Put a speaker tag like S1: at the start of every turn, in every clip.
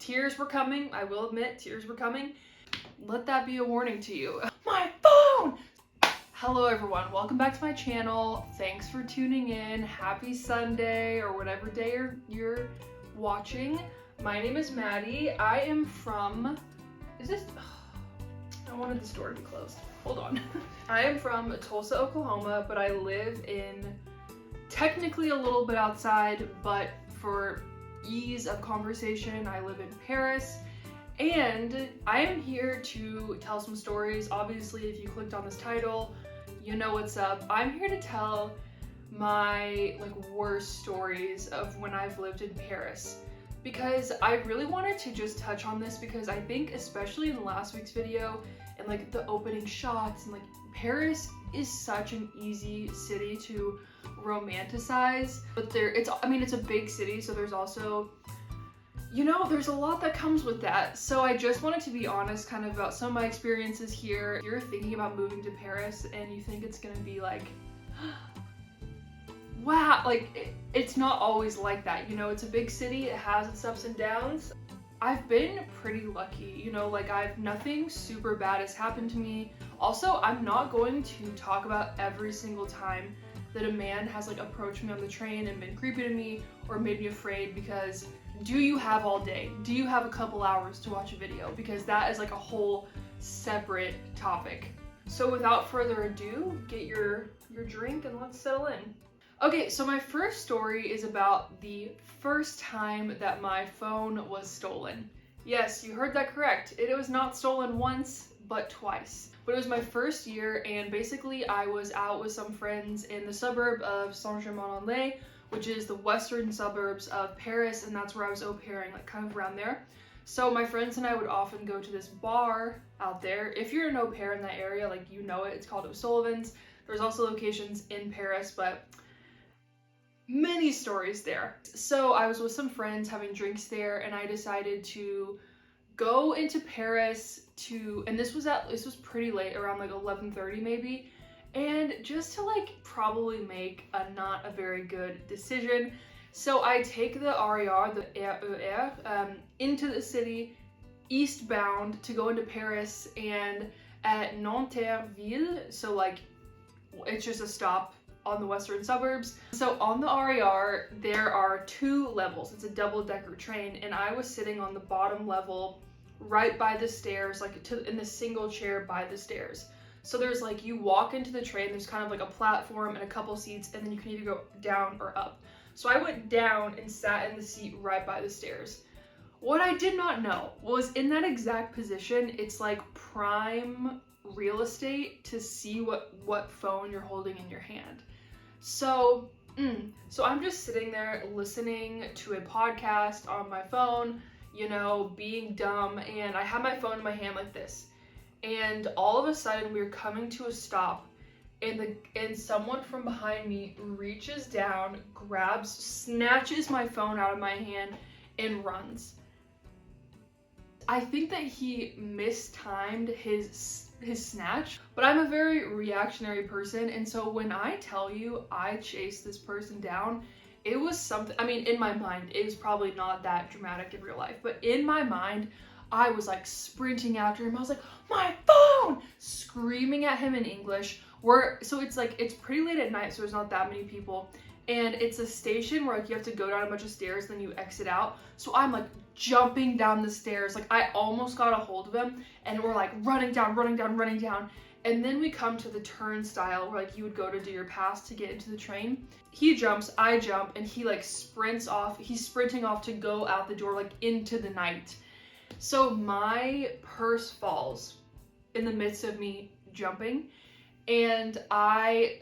S1: tears were coming. I will admit, tears were coming. Let that be a warning to you. My phone! Hello everyone, welcome back to my channel. Thanks for tuning in. Happy Sunday, or whatever day you're watching. My name is Maddie. I am from, I wanted this door to be closed. Hold on. I am from Tulsa, Oklahoma, but I live in technically a little bit outside, but for ease of conversation, I live in Paris. And I am here to tell some stories. Obviously, if you clicked on this title, you know what's up. I'm here to tell my worst stories of when I've lived in Paris, because I really wanted to just touch on this, because I think especially in last week's video and the opening shots, and Paris is such an easy city to romanticize, but it's a big city, so there's also, there's a lot that comes with that. So I just wanted to be honest kind of about some of my experiences here. If you're thinking about moving to Paris and you think it's gonna be wow, it's not always like that. It's a big city, it has its ups and downs. I've been pretty lucky, nothing super bad has happened to me. Also, I'm not going to talk about every single time that a man has approached me on the train and been creepy to me or made me afraid, because do you have all day? Do you have a couple hours to watch a video? Because that is a whole separate topic. So without further ado, get your drink and let's settle in. Okay, so my first story is about the first time that my phone was stolen. Yes, you heard that correct. It was not stolen once, but twice. But it was my first year, and basically I was out with some friends in the suburb of Saint-Germain-en-Laye, which is the western suburbs of Paris, and that's where I was au pairing, kind of around there. So my friends and I would often go to this bar out there. If you're an au pair in that area, you know it, it's called O'Sullivan's. There's also locations in Paris, but many stories there. So I was with some friends having drinks there, and I decided to go into Paris and this was pretty late, around 11:30 maybe, and just to probably make not a very good decision. So I take the RER, the RER, into the city, eastbound, to go into Paris, and at Nanterre-Ville, so it's just a stop on the western suburbs. So on the RER, there are two levels. It's a double-decker train, and I was sitting on the bottom level right by the stairs, in the single chair by the stairs. So there's you walk into the train, there's kind of a platform and a couple seats, and then you can either go down or up. So I went down and sat in the seat right by the stairs. What I did not know was, in that exact position, it's prime real estate to see what phone you're holding in your hand. So I'm just sitting there listening to a podcast on my phone, being dumb, and I have my phone in my hand like this. And all of a sudden we're coming to a stop, and someone from behind me reaches down, snatches my phone out of my hand and runs. I think that he mistimed his snatch, but I'm a very reactionary person, and so when I tell you I chased this person down, it was something, in my mind, it was probably not that dramatic in real life, but in my mind, I was sprinting after him. I was my phone! Screaming at him in English. So it's pretty late at night, so there's not that many people, and it's a station where you have to go down a bunch of stairs, then you exit out. So I'm jumping down the stairs, I almost got a hold of him, and we're running down, and then we come to the turnstile where you would go to do your pass to get into the train. He jumps, I jump, and he sprints off. He's sprinting off to go out the door into the night. So my purse falls in the midst of me jumping, and I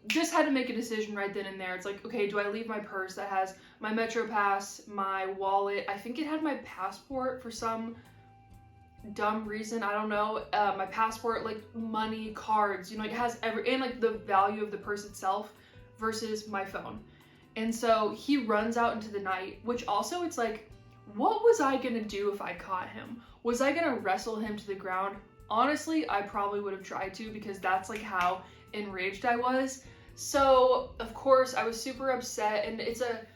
S1: just had to make a decision right then and there. It's okay, do I leave my purse that has my Metro Pass, my wallet, I think it had my passport for some dumb reason, I don't know, my passport, money, cards, it has and the value of the purse itself versus my phone. And so he runs out into the night, which also it's what was I gonna do if I caught him? Was I gonna wrestle him to the ground? Honestly, I probably would have tried to, because that's how enraged I was. So of course I was super upset, and it's a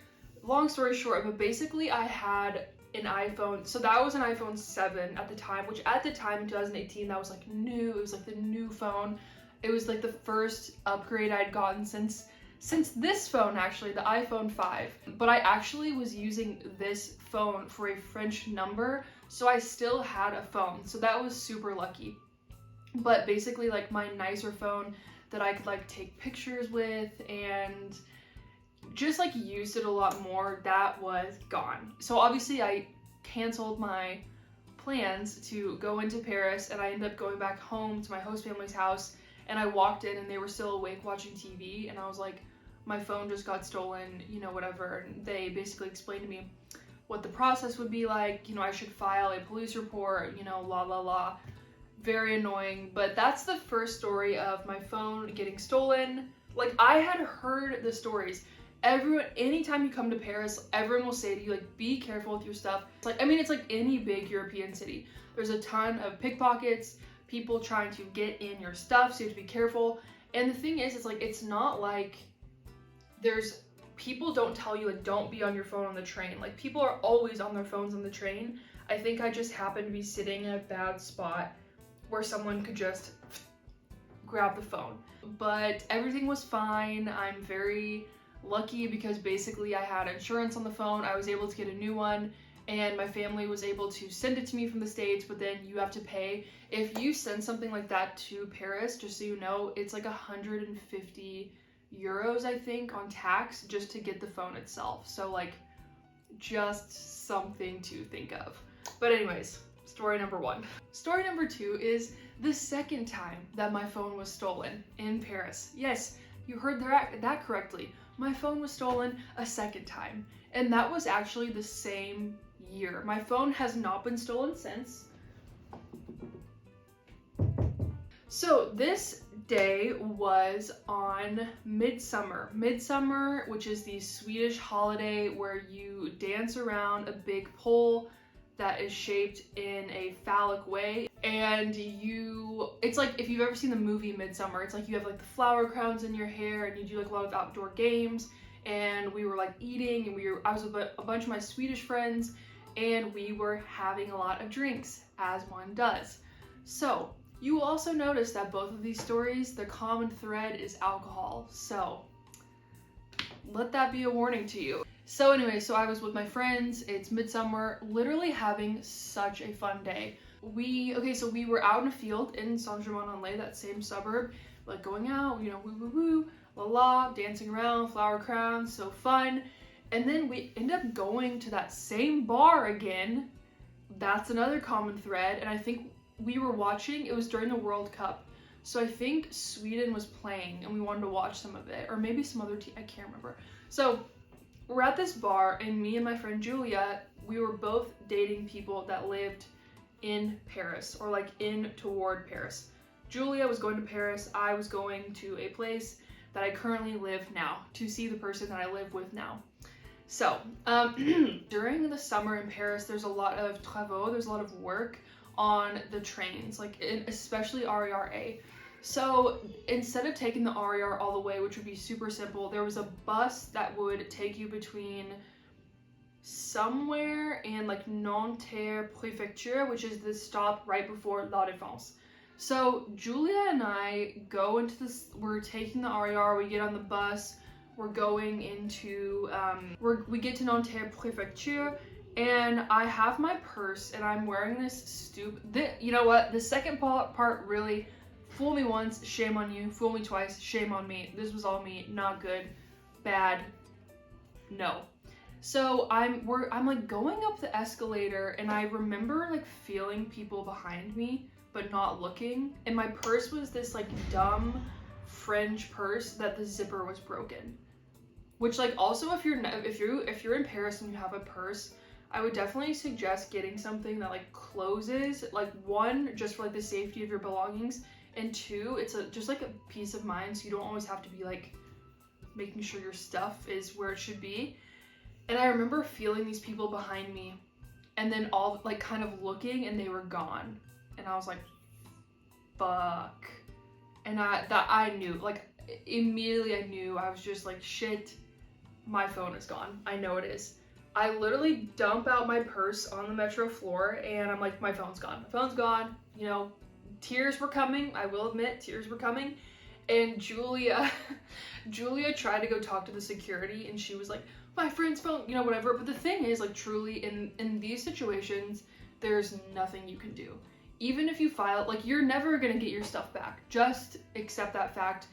S1: long story short, but basically I had an iPhone. So that was an iPhone 7 at the time, which at the time in 2018, that was like new. It was like the new phone. It was like the first upgrade I'd gotten since this phone, actually, the iPhone 5. But I actually was using this phone for a French number, so I still had a phone. So that was super lucky. But basically, like, my nicer phone that I could like take pictures with and just like used it a lot more, that was gone. So obviously I canceled my plans to go into Paris, and I ended up going back home to my host family's house, and I walked in and they were still awake watching TV, and I was like, my phone just got stolen, you know, whatever. And they basically explained to me what the process would be like, you know, I should file a police report, you know, la la la. Very annoying. But that's the first story of my phone getting stolen. Like, I had heard the stories. Everyone, anytime you come to Paris, everyone will say to you, like, be careful with your stuff. It's like, I mean, it's like any big European city. There's a ton of pickpockets, people trying to get in your stuff, so you have to be careful. And the thing is, it's like, it's not like people don't tell you, like, don't be on your phone on the train. Like, people are always on their phones on the train. I think I just happened to be sitting in a bad spot where someone could just grab the phone. But everything was fine. I'm very lucky because basically I had insurance on the phone. I was able to get a new one, and my family was able to send it to me from the States, but then you have to pay. If you send something like that to Paris, just so you know, it's like 150 euros, I think, on tax just to get the phone itself. So like, just something to think of. But anyways, story number 1. Story number 2 is the second time that my phone was stolen in Paris. Yes, you heard that correctly. My phone was stolen a second time, and that was actually the same year. My phone has not been stolen since. So this day was on Midsummer. Midsummer, which is the Swedish holiday where you dance around a big pole that is shaped in a phallic way, and it's like, if you've ever seen the movie Midsummer, it's like you have like the flower crowns in your hair, and you do like a lot of outdoor games. And we were like eating, and I was with a bunch of my Swedish friends, and we were having a lot of drinks, as one does. So you will also notice that both of these stories, the common thread is alcohol. So let that be a warning to you. So anyway, so I was with my friends, it's midsummer, literally having such a fun day. So we were out in a field in Saint-Germain-en-Laye, that same suburb, like going out, you know, woo woo woo, la la, dancing around, flower crowns, so fun. And then we end up going to that same bar again. That's another common thread. And I think we were watching, it was during the World Cup. So I think Sweden was playing and we wanted to watch some of it, or maybe some other team, I can't remember. So we're at this bar, and me and my friend Julia, we were both dating people that lived in Paris, or like in toward Paris. Julia was going to Paris, I was going to a place that I currently live now, to see the person that I live with now. So, during the summer in Paris, there's a lot of travaux, there's a lot of work on the trains, like especially RER. So instead of taking the RER all the way, which would be super simple, there was a bus that would take you between somewhere in like Nanterre Prefecture, which is the stop right before La Défense. So Julia and I go into this, we're taking the RER, we get on the bus, we're going into, we get to Nanterre Prefecture, and I have my purse, and I'm wearing this you know what, the second part really, fool me once, shame on you, fool me twice, shame on me. This was all me, not good, bad, no. So I'm like going up the escalator, and I remember like feeling people behind me, but not looking. And my purse was this like dumb French purse that the zipper was broken. Which, like, also if you're in Paris and you have a purse, I would definitely suggest getting something that like closes, like, 1, just for like the safety of your belongings, and 2, it's just like a peace of mind, so you don't always have to be like making sure your stuff is where it should be. And I remember feeling these people behind me, and then all like kind of looking, and they were gone, and I was like, fuck. And I knew, like, immediately I knew. I was just like, shit, my phone is gone. I know it is. I literally dump out my purse on the metro floor and I'm like, my phone's gone. My phone's gone. You know, tears were coming. I will admit, tears were coming. And Julia tried to go talk to the security and she was like, my friend's phone, you know, whatever. But the thing is, like, truly in these situations, there's nothing you can do. Even if you file, like, you're never gonna get your stuff back. Just accept that fact.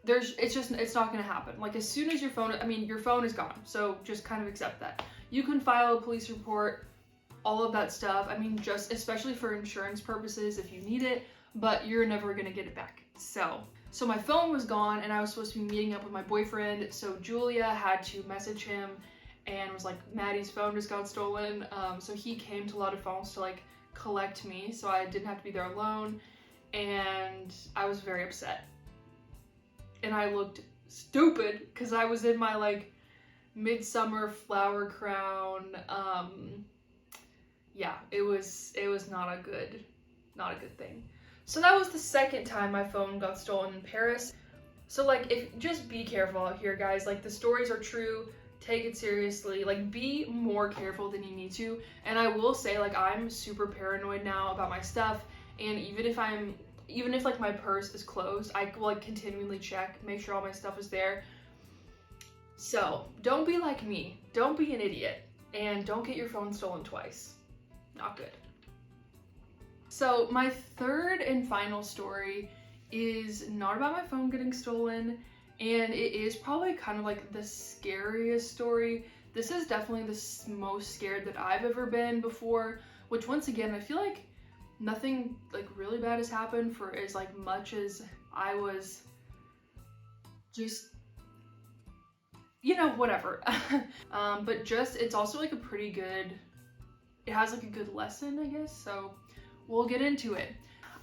S1: It's not gonna happen. Like, as soon as your phone is gone. So just kind of accept that. You can file a police report, all of that stuff. I mean, just especially for insurance purposes if you need it, but you're never gonna get it back. So my phone was gone and I was supposed to be meeting up with my boyfriend. So Julia had to message him and was like, Maddie's phone just got stolen. So he came to a lot of phones to like collect me. So I didn't have to be there alone. And I was very upset. And I looked stupid because I was in my like midsummer flower crown. Yeah, it was not a good thing. So that was the second time my phone got stolen in Paris. So like, just be careful out here, guys. Like, the stories are true. Take it seriously. Like, be more careful than you need to. And I will say, like, I'm super paranoid now about my stuff. And even if like my purse is closed, I will like continually check, make sure all my stuff is there. So don't be like me. Don't be an idiot. And don't get your phone stolen twice. Not good. So my third and final story is not about my phone getting stolen, and it is probably kind of like the scariest story. This is definitely the most scared that I've ever been before, which once again, I feel like nothing like really bad has happened for as like much as I was just, you know, whatever. But just, it's also like it has like a good lesson, I guess, so we'll get into it.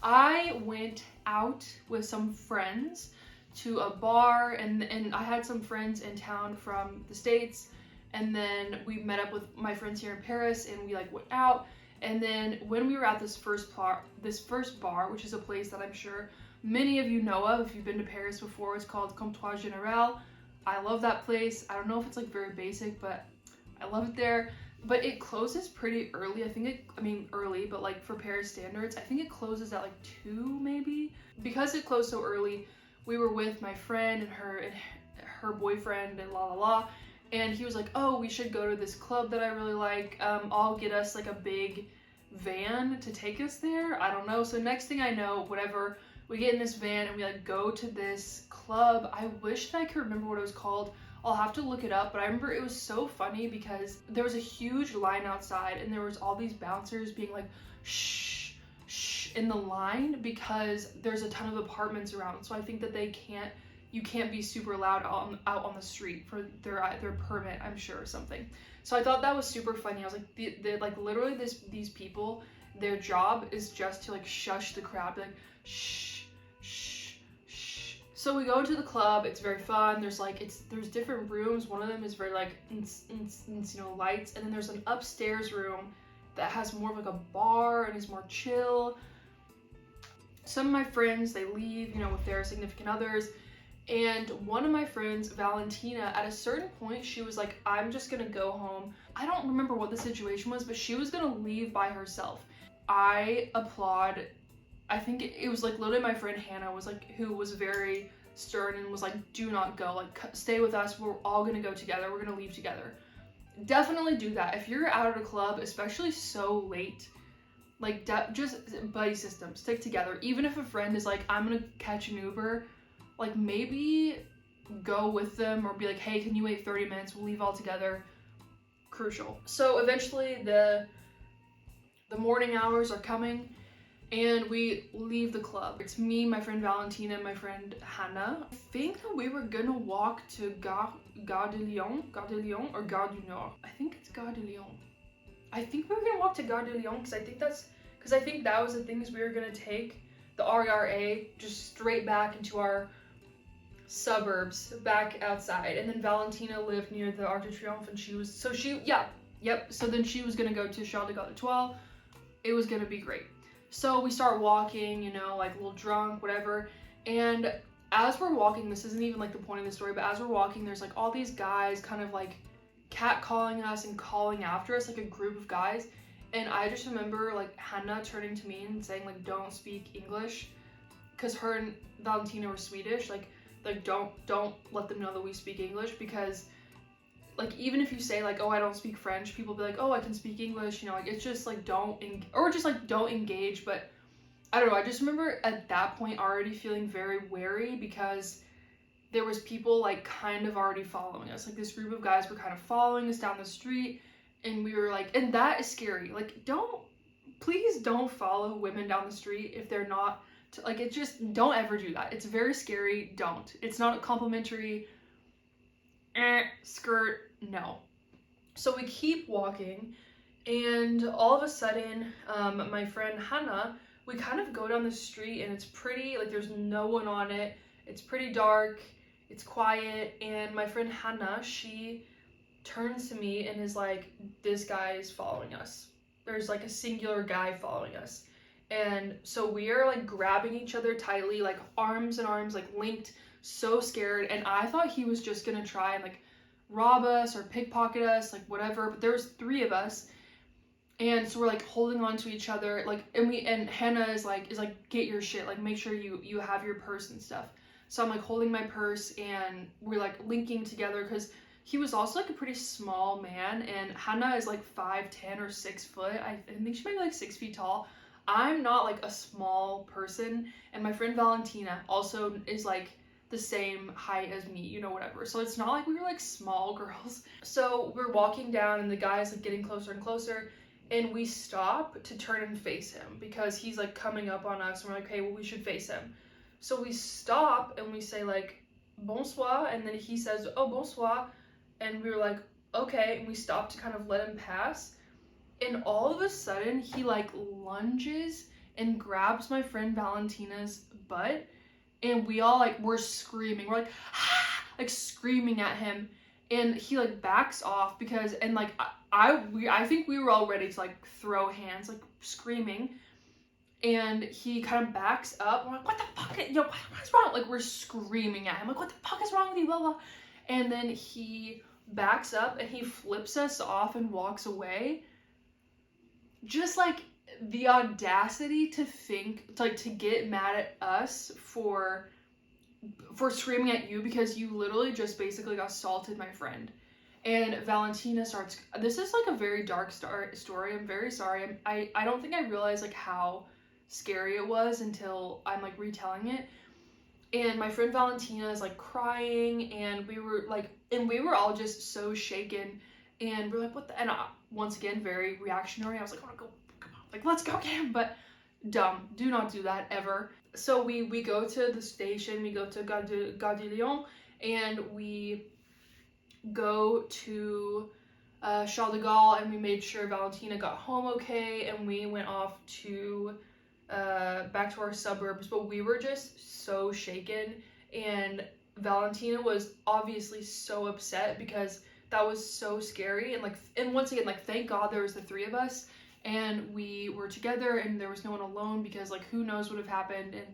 S1: I went out with some friends to a bar and I had some friends in town from the States, and then we met up with my friends here in Paris and we like went out. And then when we were at this first bar, which is a place that I'm sure many of you know of if you've been to Paris before, it's called Comptoir Général. I love that place. I don't know if it's like very basic, but I love it there. But it closes pretty early. Early, but like for Paris standards, I think it closes at like 2 maybe. Because it closed so early, we were with my friend and her boyfriend and la la la. And he was like, oh, we should go to this club that I really like. I'll get us like a big van to take us there. I don't know. So next thing I know, whatever, we get in this van and we like go to this club. I wish that I could remember what it was called. I'll have to look it up, but I remember it was so funny because there was a huge line outside and there was all these bouncers being like, shh, shh, in the line because there's a ton of apartments around. So I think that you can't be super loud out on the street for their permit, I'm sure, or something. So I thought that was super funny. I was like, like literally these people, their job is just to like shush the crowd, be like, shh, shh, shh. So we go into the club. It's very fun. There's different rooms. One of them is very like, lights, and then there's an upstairs room that has more of like a bar and is more chill. Some of my friends, they leave, with their significant others. And one of my friends, Valentina, at a certain point, she was like, I'm just gonna go home. I don't remember what the situation was, but she was gonna leave by herself. I applaud. I think it was like literally my friend Hannah was like, who was very stern and was like, do not go, like stay with us. We're all gonna go together. We're gonna leave together. Definitely do that. If you're out at a club, especially so late, like just buddy system, stick together. Even if a friend is like, I'm gonna catch an Uber, like maybe go with them or be like, hey, can you wait 30 minutes? We'll leave all together. Crucial. So eventually the morning hours are coming and we leave the club. It's me, my friend Valentina, and my friend Hannah. I think that we were gonna walk to Gare de Lyon or Gare du Nord. I think it's Gare de Lyon. I think we were gonna walk to Gare de Lyon because I think that was the things we were gonna take the RER just straight back into our suburbs, back outside. And then Valentina lived near the Arc de Triomphe, and so then she was gonna go to Charles de Gaulle d'Etoile. It was gonna be great. So we start walking, like a little drunk, whatever. And as we're walking, this isn't even like the point of the story, but as we're walking, there's like all these guys kind of like catcalling us and calling after us, like a group of guys. And I just remember like Hannah turning to me and saying like, don't speak English, because her and Valentina were Swedish. Like don't let them know that we speak English, because like even if you say like, oh, I don't speak French, people be like, oh, I can speak English, you know, like it's just like don't engage. But I don't know, I just remember at that point already feeling very wary, because there was people like kind of already following us. Like this group of guys were kind of following us down the street, and we were like, and that is scary. Like please don't follow women down the street if they're not, like it just, don't ever do that. It's very scary, don't. It's not complimentary, skirt, no. So we keep walking, and all of a sudden, my friend Hannah, we kind of go down the street, and it's pretty, like there's no one on it. It's pretty dark, it's quiet, and my friend Hannah, she turns to me and is like, this guy is following us. There's like a singular guy following us. And so we are like grabbing each other tightly, like arms and arms, like linked, so scared. And I thought he was just gonna try and like rob us or pickpocket us, like whatever. But there was 3 of us. And so we're like holding on to each other, like, and Hannah is like, get your shit, like make sure you have your purse and stuff. So I'm like holding my purse, and we're like linking together, because he was also like a pretty small man, and Hannah is like 5'10" or 6 foot. I think she might be like 6 feet tall. I'm not like a small person, and my friend Valentina also is like the same height as me, you know, whatever. So it's not like we were like small girls. So we're walking down, and the guy's like getting closer and closer, and we stop to turn and face him, because he's like coming up on us, and we're like, okay, well, we should face him. So we stop and we say like, bonsoir, and then he says, oh, bonsoir, and we were like, okay, and we stop to kind of let him pass. And all of a sudden, he like lunges and grabs my friend Valentina's butt, and we all like, we're screaming, we're like, ah! Like screaming at him, and he like backs off, because, and like I think we were all ready to like throw hands, like screaming, and he kind of backs up. We're like, what the fuck, yo, what's wrong? Like we're screaming at him, like, what the fuck is wrong with you, blah blah. And then he backs up and he flips us off and walks away. Just like the audacity to think, to get mad at us for screaming at you, because you literally just basically assaulted my friend. And Valentina starts, this is like a very dark story. I'm very sorry. I don't think I realized like how scary it was until I'm like retelling it. And my friend Valentina is like crying, and we were all just so shaken, and we're like, what the, and once again, very reactionary. I was like, oh, go, come on, like, let's go get him. But dumb, do not do that ever. So we go to the station, we go to Gare de Lyon, and we go to Charles de Gaulle, and we made sure Valentina got home okay, and we went off to back to our suburbs. But we were just so shaken, and Valentina was obviously so upset, because that was so scary. And like, and once again, like, thank God there was the 3 of us, and we were together, and there was no one alone, because like, who knows what would have happened. And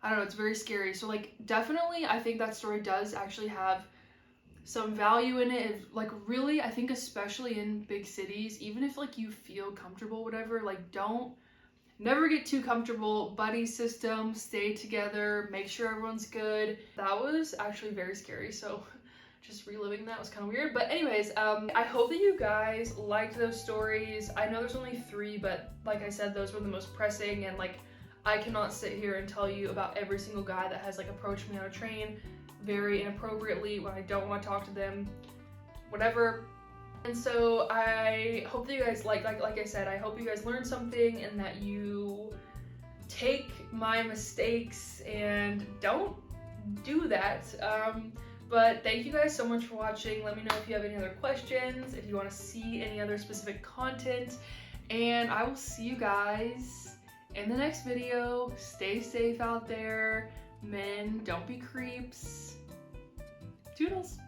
S1: I don't know, it's very scary. So like, definitely I think that story does actually have some value in it. Like, really, I think especially in big cities, even if like you feel comfortable, whatever, like, never get too comfortable. Buddy system, stay together, make sure everyone's good. That was actually very scary, so just reliving that was kind of weird. But anyways, I hope that you guys liked those stories. I know there's only 3, but like I said, those were the most pressing, and like, I cannot sit here and tell you about every single guy that has like approached me on a train very inappropriately when I don't want to talk to them, whatever. And so I hope that you guys like I said, I hope you guys learned something, and that you take my mistakes and don't do that. But thank you guys so much for watching. Let me know if you have any other questions, if you want to see any other specific content, and I will see you guys in the next video. Stay safe out there. Men, don't be creeps. Toodles.